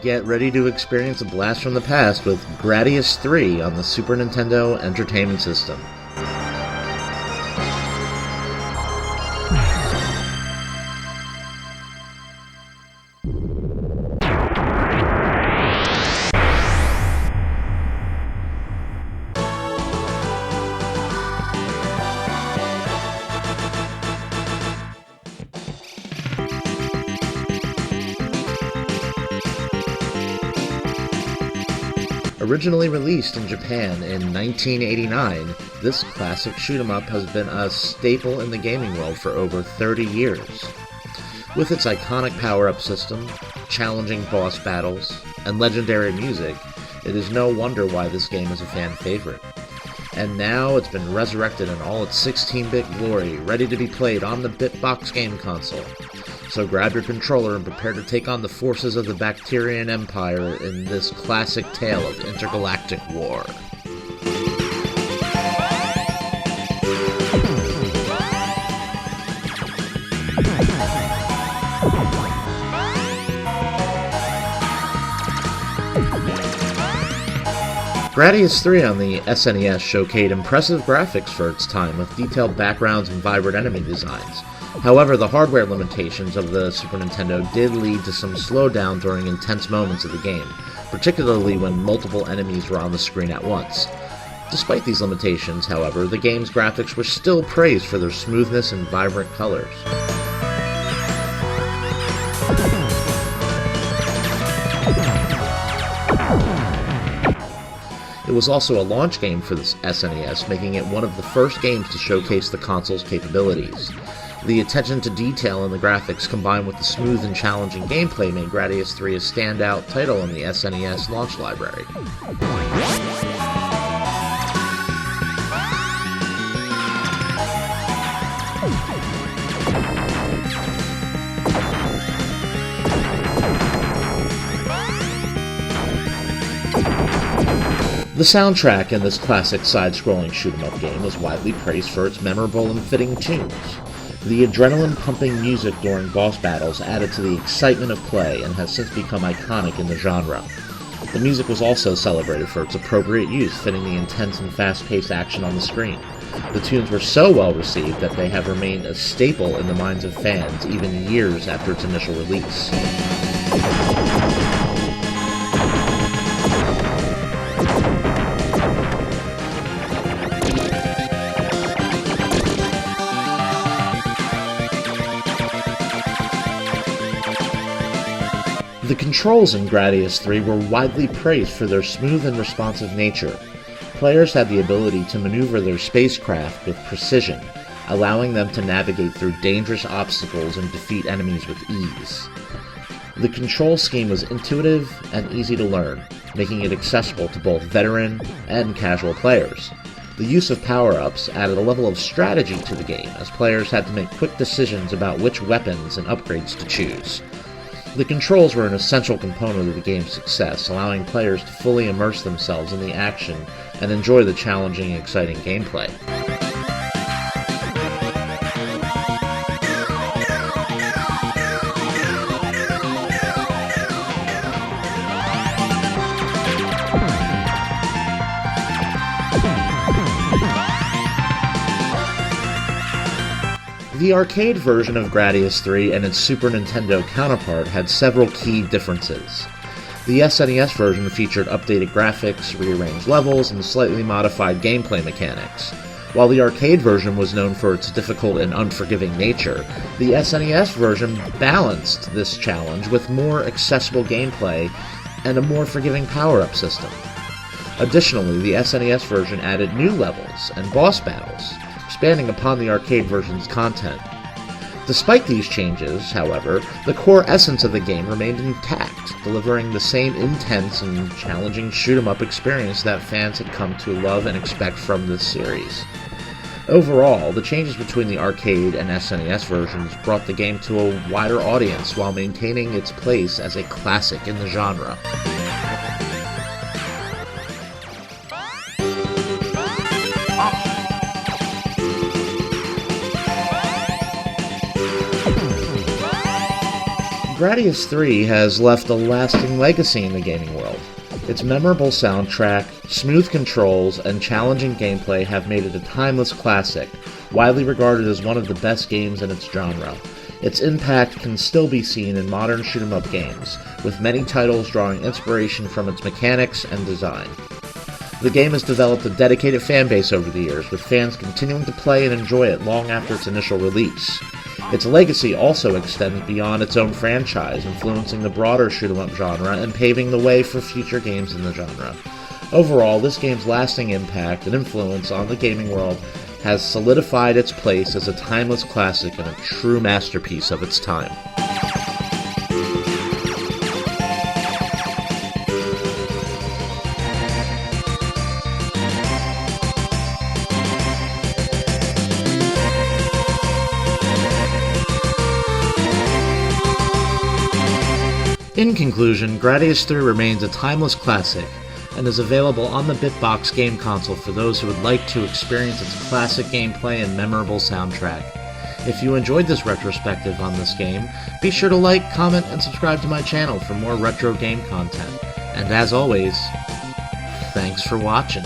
Get ready to experience a blast from the past with Gradius III on the Super Nintendo Entertainment System. Originally released in Japan in 1989, this classic shoot-'em-up has been a staple in the gaming world for over 30 years. With its iconic power-up system, challenging boss battles, and legendary music, it is no wonder why this game is a fan favorite. And now it's been resurrected in all its 16-bit glory, ready to be played on the Bitbox game console. So grab your controller and prepare to take on the forces of the Bacterian Empire in this classic tale of intergalactic war. Gradius III on the SNES showcased impressive graphics for its time, with detailed backgrounds and vibrant enemy designs. However, the hardware limitations of the Super Nintendo did lead to some slowdown during intense moments of the game, particularly when multiple enemies were on the screen at once. Despite these limitations, however, the game's graphics were still praised for their smoothness and vibrant colors. It was also a launch game for the SNES, making it one of the first games to showcase the console's capabilities. The attention to detail in the graphics combined with the smooth and challenging gameplay made Gradius III a standout title in the SNES launch library. The soundtrack in this classic side-scrolling shoot-'em-up game was widely praised for its memorable and fitting tunes. The adrenaline-pumping music during boss battles added to the excitement of play and has since become iconic in the genre. The music was also celebrated for its appropriate use, fitting the intense and fast-paced action on the screen. The tunes were so well received that they have remained a staple in the minds of fans even years after its initial release. The controls in Gradius III were widely praised for their smooth and responsive nature. Players had the ability to maneuver their spacecraft with precision, allowing them to navigate through dangerous obstacles and defeat enemies with ease. The control scheme was intuitive and easy to learn, making it accessible to both veteran and casual players. The use of power-ups added a level of strategy to the game, as players had to make quick decisions about which weapons and upgrades to choose. The controls were an essential component of the game's success, allowing players to fully immerse themselves in the action and enjoy the challenging and exciting gameplay. The arcade version of Gradius III and its Super Nintendo counterpart had several key differences. The SNES version featured updated graphics, rearranged levels, and slightly modified gameplay mechanics. While the arcade version was known for its difficult and unforgiving nature, the SNES version balanced this challenge with more accessible gameplay and a more forgiving power-up system. Additionally, the SNES version added new levels and boss battles, expanding upon the arcade version's content. Despite these changes, however, the core essence of the game remained intact, delivering the same intense and challenging shoot-'em-up experience that fans had come to love and expect from this series. Overall, the changes between the arcade and SNES versions brought the game to a wider audience while maintaining its place as a classic in the genre. Gradius III has left a lasting legacy in the gaming world. Its memorable soundtrack, smooth controls, and challenging gameplay have made it a timeless classic, widely regarded as one of the best games in its genre. Its impact can still be seen in modern shoot-'em-up games, with many titles drawing inspiration from its mechanics and design. The game has developed a dedicated fanbase over the years, with fans continuing to play and enjoy it long after its initial release. Its legacy also extends beyond its own franchise, influencing the broader shoot-'em-up genre and paving the way for future games in the genre. Overall, this game's lasting impact and influence on the gaming world has solidified its place as a timeless classic and a true masterpiece of its time. In conclusion, Gradius III remains a timeless classic, and is available on the Bitbox game console for those who would like to experience its classic gameplay and memorable soundtrack. If you enjoyed this retrospective on this game, be sure to like, comment, and subscribe to my channel for more retro game content. And as always, thanks for watching.